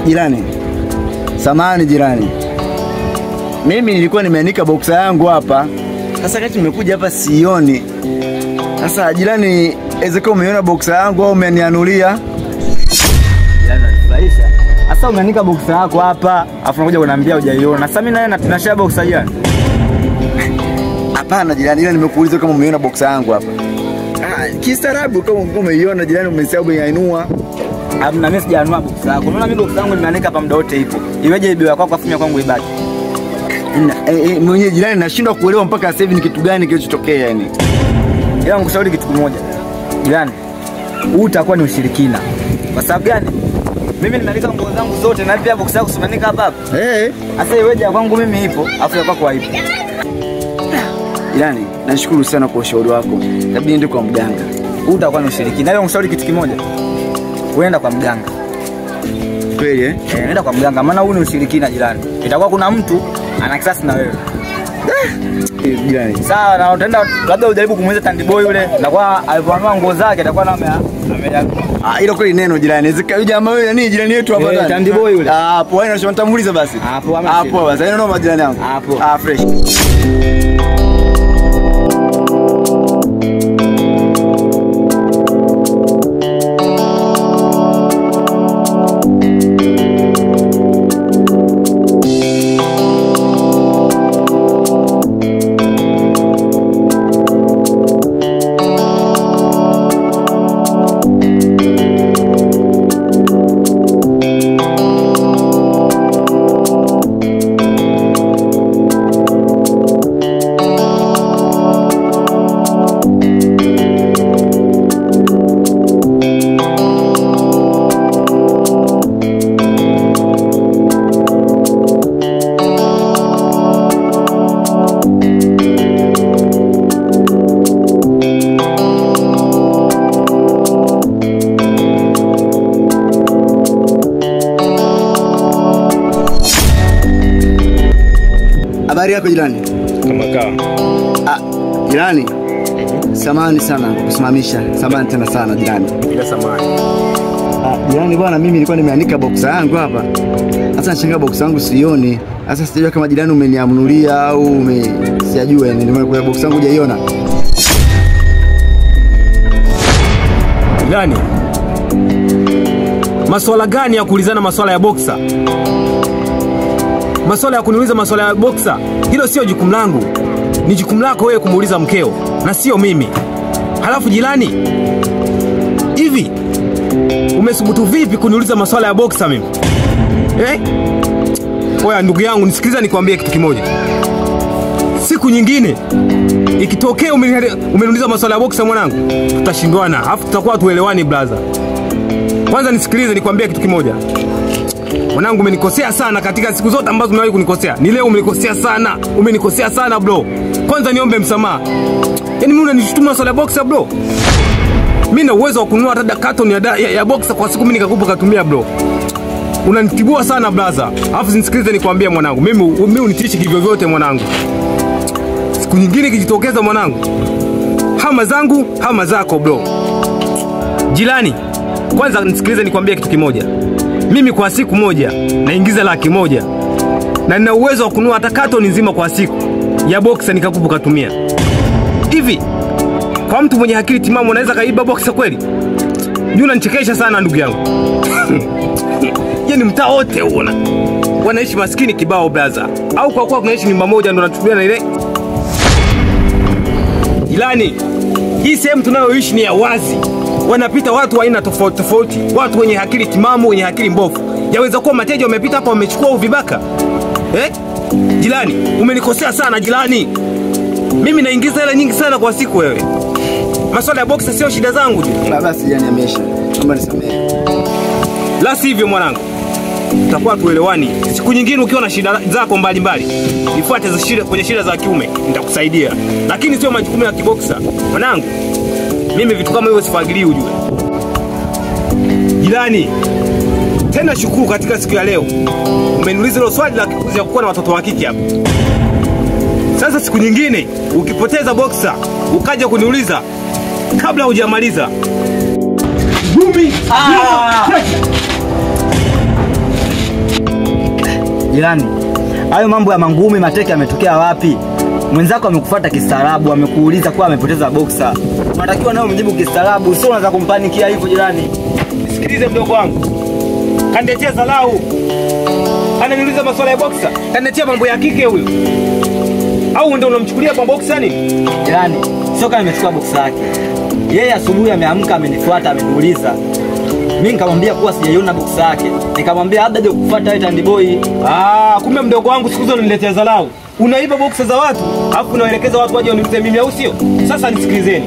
Jirani. Samahani jirani. Mimi nilikuwa nimeanika boxer yangu hapa. Sasa kati nimekuja hapa sioni. Sasa jirani, ezeko umeona boxer yangu au umenianulia? Jirani anifurahisha. Sasa umeanika boxer yako hapa, afu unakuja kuniambia hujaiona. Sasa mimi naye tunashare boxer jirani. Hapana jirani, ila nimekuuliza kama umeona boxer yangu hapa. Kistaarabu kama umeiona jirani, umesahau yainua. Hamna, mimi sijaanua boxer yako. Unaona mimi boxer yangu nimeanika hapa muda wote ipo. Iweje ibiwa kwako afumia kwangu ibaki? Mwenye jirani nashindwa kuelewa mpaka sasa hivi ni kitu gani kilichotokea yani. Ila nikushauri kitu kimoja. Jirani, huu utakuwa ni ushirikina. Kwa sababu gani? Mimi nimeanika nguo zangu zote na pia boxer yako simeanika hapa hapa. Sasa iweje kwangu mimi ipo, afu ya kwako haipo? Jirani, nashukuru sana kwa ushauri wako. Labda niende kwa mganga. Huu utakuwa ni ushirikina. Leo nikushauri kitu kimoja. Uenda kwa mganga. Kweli nenda kwa mganga, maana huu ni ushirikina jirani. Itakuwa kuna mtu ana kisasi na wewe. Jirani. Sawa, na utaenda labda ujaribu kumuuliza Tandiboy yule, na kwa alipoanua nguo zake atakuwa na hilo kweli neno jirani. Zika jamaa wewe nani jirani yetu hapa ndani? Tandiboy yule. Hapo wewe unasema nitambuliza basi. Hapo basi. Neno majirani yangu. Fresh. Habari yako jirani? Kama kaa. Jirani. Samahani sana kusimamisha. Samahani tena sana jirani. Bila samahani. Jirani bwana, mimi nilikuwa nimeanika boxer yangu hapa. Sasa nashangaa boxer yangu sioni. Sasa sijui kama jirani umeniamunulia au sijajua yani nimekuwa boxer yangu hujaiona. Jirani. Masuala gani ya kuulizana masuala ya boxer? Masuala ya kuniuliza masuala ya boxer, hilo sio jukumu langu. Ni jukumu lako wewe kumuuliza mkeo na sio mimi. Halafu jirani, hivi umesubutu vipi kuniuliza masuala ya boxer mimi? Oya ndugu yangu, nisikiliza nikwambie kitu kimoja. Siku nyingine ikitokea umeniuliza masuala ya boxer mwanangu, tutashindwana, alafu tutakuwa tuelewani brother. Kwanza nisikilize nikwambie kitu kimoja. Mwanangu, umenikosea sana katika siku zote ambazo umewahi kunikosea. Ni leo umenikosea sana. Umenikosea sana bro. Kwanza niombe msamaha. Yaani mimi unanishutuma swala boxer bro. Mimi na uwezo wa kununua hata carton ya boxer kwa siku mimi nikakupa katumia bro. Unanitibua sana brother. Alafu nisikilize nikwambie mwanangu. Mimi unitishi kivyo vyote mwanangu. Siku nyingine kijitokeza mwanangu, hama zangu, hama zako bro. Jirani, kwanza nisikilize nikwambie kitu kimoja. Mimi kwa siku moja naingiza $100,000 na nina uwezo wa kununua hata carton nzima kwa siku ya boxer nikakupa katumia. Hivi kwa mtu mwenye akili timamu anaweza kaiba boxer kweli? Ni unanichekesha sana ndugu yangu. Yaani mtaa wote uona wanaishi maskini kibao brother. Au kwa kuwa tunaishi nyumba moja ndo natukulia na ile. Jirani, hii sehemu tunayoishi ni ya wazi. Wanapita watu wa aina tofauti tofauti, watu wenye akili timamu, wenye akili mbovu. Yaweza kuwa mateja wamepita hapa wamechukua uvibaka. Jirani, umenikosea sana jirani. Mimi naingiza hela nyingi sana kwa siku wewe. Masuala ya boxer sio shida zangu tu. Basi yani amesha. Naomba nisamehe. La sivyo mwanangu, tutakuwa tuelewani. Siku nyingine ukiwa na shida zako mbalimbali, nifuate za shida kwenye shida za kiume, nitakusaidia. Lakini sio majukumu ya kiboxer. Mwanangu, mimi vitu kama hivyo sifagilii ujue. Jirani, tena shukuru katika siku ya leo. Umeniuliza hilo swali la kuwa na watoto wa kike hapa. Sasa siku nyingine ukipoteza boxer, ukaja kuniuliza kabla hujamaliza. Gumi! Jirani, hayo mambo ya mangumi mateke yametokea wapi? Mwenzako amekufuata kistaarabu, amekuuliza kwa amepoteza boxer. Unatakiwa nawe mjibu kistaarabu, sio unaanza kumpanikia hivyo jirani. Sikilize mdogo wangu. Kaniletea dharau. Ananiuliza masuala ya boxer. Kaniletea mambo ya kike huyo. Au ndio unamchukulia kwa boxer ni? Jirani, sio kama nimechukua boxer yake. Yeye asubuhi ameamka amenifuata ameniuliza. Mimi nikamwambia kuwa sijaiona boxer yake. Nikamwambia labda je kufuata wewe Tandy Boy. Kumbe mdogo wangu siku hizo unaniletea dharau. Unaiba boxer za watu, alafu unaelekeza watu waje waniulize mimi au sio? Sasa nisikilizeni.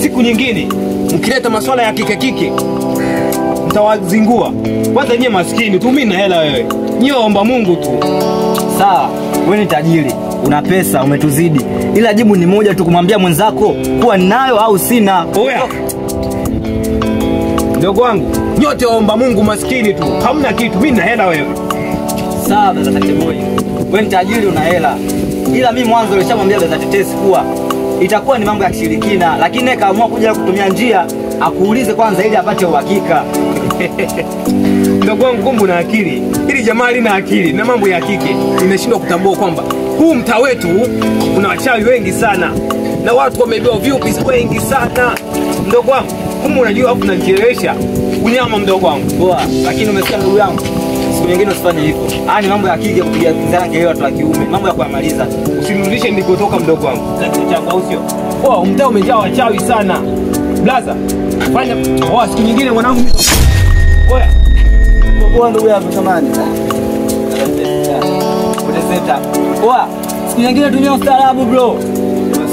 Siku nyingine mkileta masuala ya kike mtawazingua. Kwanza nyie maskini tu, mimi na hela wewe. Nyie omba Mungu tu. Sawa, wewe ni tajiri, una pesa, umetuzidi. Ila jibu ni moja tu, kumwambia mwenzako kuwa ninayo au sina. Oya. Mdogo wangu, nyote waomba Mungu maskini tu. Hamna kitu, mimi na hela wewe. Sawa baba Tandy Boy. Wewe ni tajiri una hela. Ila mimi mwanzo nilishamwambia baba Tetesi kuwa itakuwa ni mambo ya kishirikina, lakini yeye kaamua kuja kutumia njia akuulize kwanza ili apate uhakika. Mdogo wangu kumbe una akili. Hili jamaa lina akili na mambo ya kike. Nimeshindwa kutambua kwamba huu mtaa wetu una wachawi wengi sana. Na watu wameibiwa vipi wengi sana. Mdogo wangu, kumbe unajua hapo unanichelewesha. Unyama mdogo wangu. Poa, lakini umesikia ndugu yangu? Siku nyingine usifanye hivyo. Ni mambo ya kike kupiga kizana kwa watu wa kiume. Mambo ya kuamaliza. Usinirudishe nilikotoka mdogo wangu. Sasa changu au sio? Poa, mtaa umejaa wachawi sana. Blaza, fanya siku nyingine mwanangu. Oya. Poa ndugu yangu samani. Uteseta. Poa, siku nyingine tumia ustaarabu bro.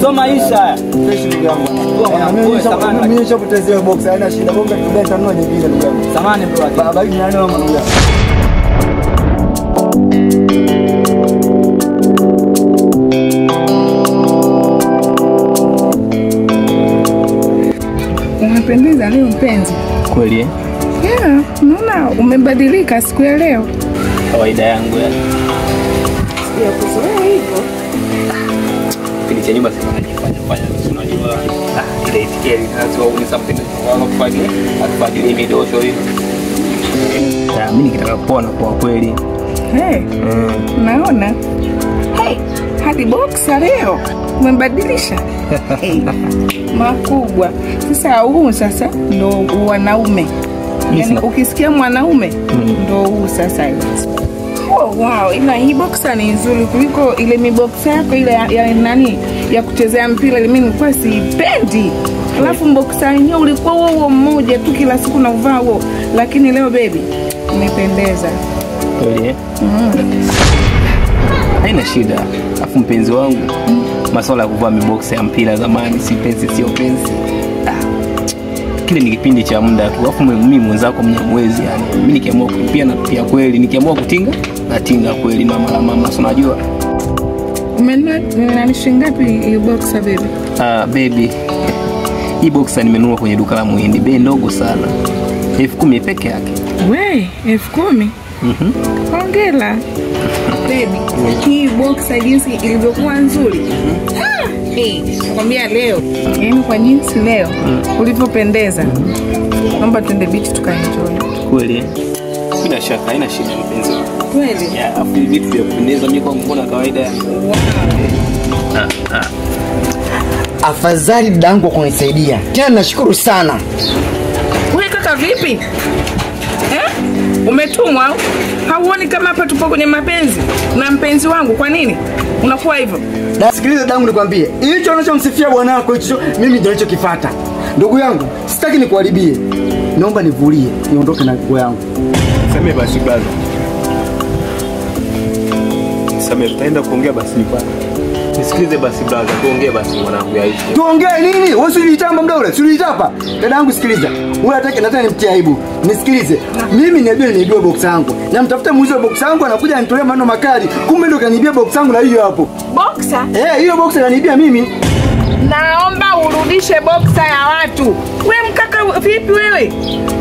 So maisha haya. Fresh ndugu yangu. Poa, mimi nishapotezea box, haina shida. Bonga tudeta nunua nyingine ndugu yangu. Samani bro. Baba hivi nani mama ndugu yangu. Umependeza leo mpenzi. Kweli Yeah, naona umebadilika siku ya leo. Kawaida yangu ya. Ya kuzoea hivyo. Kile cha nyumba sasa fanya. Unajua ile itikeli sasa au ni something wao kufanya. Atufadhili midosho hiyo. Mimi nikitaka kupona kwa kweli. Naona. Hadi boxer leo umebadilisha. Makubwa. Sasa huu sasa ndo wanaume. Yaani ukisikia mwanaume ndo huu sasa hivi. Wow, ila hii boxer ni nzuri kuliko ile miboxer yako ile ya nani ya kuchezea mpira ile mimi nilikuwa sipendi. Alafu boxer yenyewe ulikuwa huo mmoja tu kila siku na uvaa huo, lakini leo baby umependeza. Kweli haina shida. Afu mpenzi wangu masuala ya kuvaa miboxer ya mpira zamani si penzi sio penzi. Kile ni kipindi cha muda tu. Afu mimi mwenzako mnyamwezi yani. Mimi nikiamua kupia na pia kweli, nikiamua kutinga na tinga kweli mama la mama. Unajua? Umenunua shingapi hiyo boxer baby? Baby. Hii boxer nimenunua kwenye duka la Muhindi, bei ndogo sana. 10,000 peke yake. We, 10,000? Hongera. Baby, hii boxer jinsi ilivyokuwa nzuri. Nakwambia leo, yaani kwa jinsi leo ulivyopendeza. Naomba twende beach tukaenjoy. Kweli? Bila shaka haina shida mpenzi. Kweli? Yeah, afu vitu vya kupendeza mimi kwa mbona kawaida. Afadhali dadangu kwa kunisaidia. Tena nashukuru sana. Wewe kaka vipi? Umetumwa au? Hauoni kama hapa tupo kwenye mapenzi na mpenzi wangu? Kwa nini unakuwa hivyo? Sikiliza dadangu nikwambie. Hicho unachomsifia bwana wako hicho mimi ndio nilichokifuata. Ndugu yangu, sitaki nikuharibie. Naomba nivulie, niondoke na nguo yangu. Sema basi brother. Sema tutaenda kuongea basi nyumbani. Nisikilize basi brother, tuongee basi mwanangu yaishi. Tuongee nini? Wewe usilitamba muda ule, usilitapa. Dadangu sikiliza. Wewe nataka nimtie aibu. Nisikilize. Mimi niibie box yangu. Na mtafuta muuze box yangu anakuja anitolea maneno makali. Kumbe ndo kaniibia box yangu na hiyo hapo. Boxer? Hiyo boxer ananiibia mimi. Naomba urudishe boxer ya watu. Wewe mkaka vipi wewe?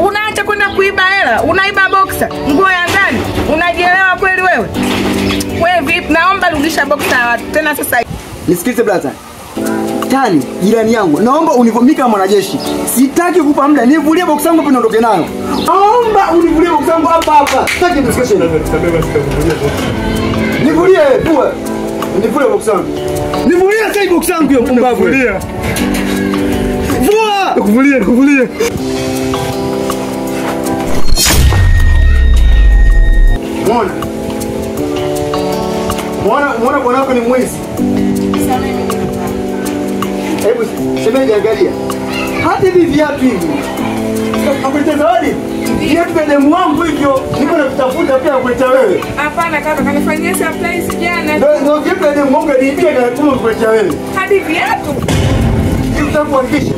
Unaacha kwenda kuiba hela, unaiba boxer, nguo ya ndani. Unajielewa kweli wewe? Wewe vipi? Naomba rudisha boxer ya watu. Tena sasa. Nisikilize brother. Tani, jirani yangu, naomba univulie kama mwanajeshi. Sitaki kukupa muda, nivulie box yangu hapo niondoke nayo. Naomba univulie box yangu hapa. Sitaki discussion. Nivulie pua. Nivulie box yangu. Nivulie sasa box yangu hiyo mpumbavu. Nivulie. Vua! Kuvulie. Muona bwana wako ni mwizi. Hebu shemeji angalia. Hata hivi viatu hivi. Nakuleta zawadi. Viatu vya demu wangu hivyo. Niko nakutafuta pia kuleta wewe. Hapana kaka, kanifanyia surprise jana. Ndio viatu vya demu wangu nilipia kana kama kuleta wewe. Hadi viatu. Nitakuhakikisha.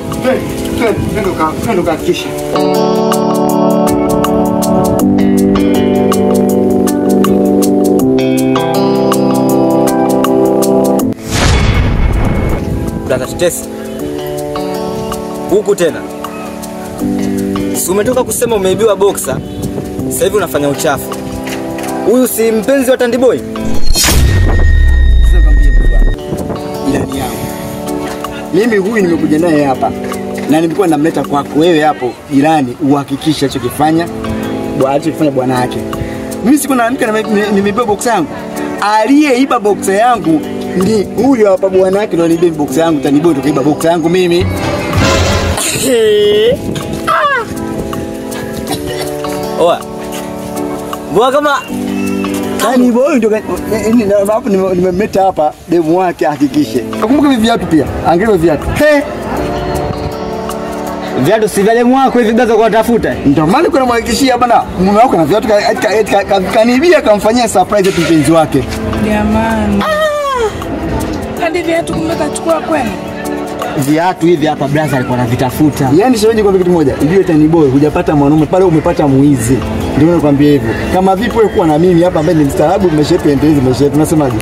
Twende kuhakikisha. Brother Tetesi. Huku tena. Si umetoka kusema umeibiwa boxer. Sasa hivi unafanya uchafu. Huyu si mpenzi wa Tandy Boy? Sasa kwambie bwana. Jirani yangu. Mimi huyu nimekuja naye hapa. Na nilikuwa namleta kwako wewe hapo jirani uhakikishe alichokifanya. Alichokifanya bwana yake. Mimi siku naamka nimeiba boxer yangu. Aliyeiba boxer yangu ndi huyu hapa bwana yake ndo nibe box yangu Tandy Boy ndo kaiba box yangu mimi. Oa. Mbona kama Tandy Boy ndo hapo nimemleta hapa demu wake hakikishe. Kumbuka hivi viatu pia. Angalia viatu. viatu si vya demu wako hivi gaza kwa tafuta. Ndio maana kuna mhakikishia bana mume wako na viatu kanibia kamfanyia surprise tu mpenzi wake. Jamani. Hadi viatu kumbe kachukua kwenu. Viatu hivi hapa brother alikuwa anavitafuta. Yaani shemeji kwa kitu moja, ndio Tandy Boy hujapata mwanaume pale umepata muizi. Ndio nakwambia hivyo. Kama vipi wewe kuwa na mimi hapa ambaye ni mstaarabu umeshapendeza tunasemaje?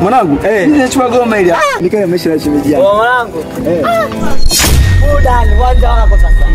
Mwanangu, mimi nachukua goma ile. Nikae maisha ya shemeji yangu. Mwanangu. Udani wanja wako sasa.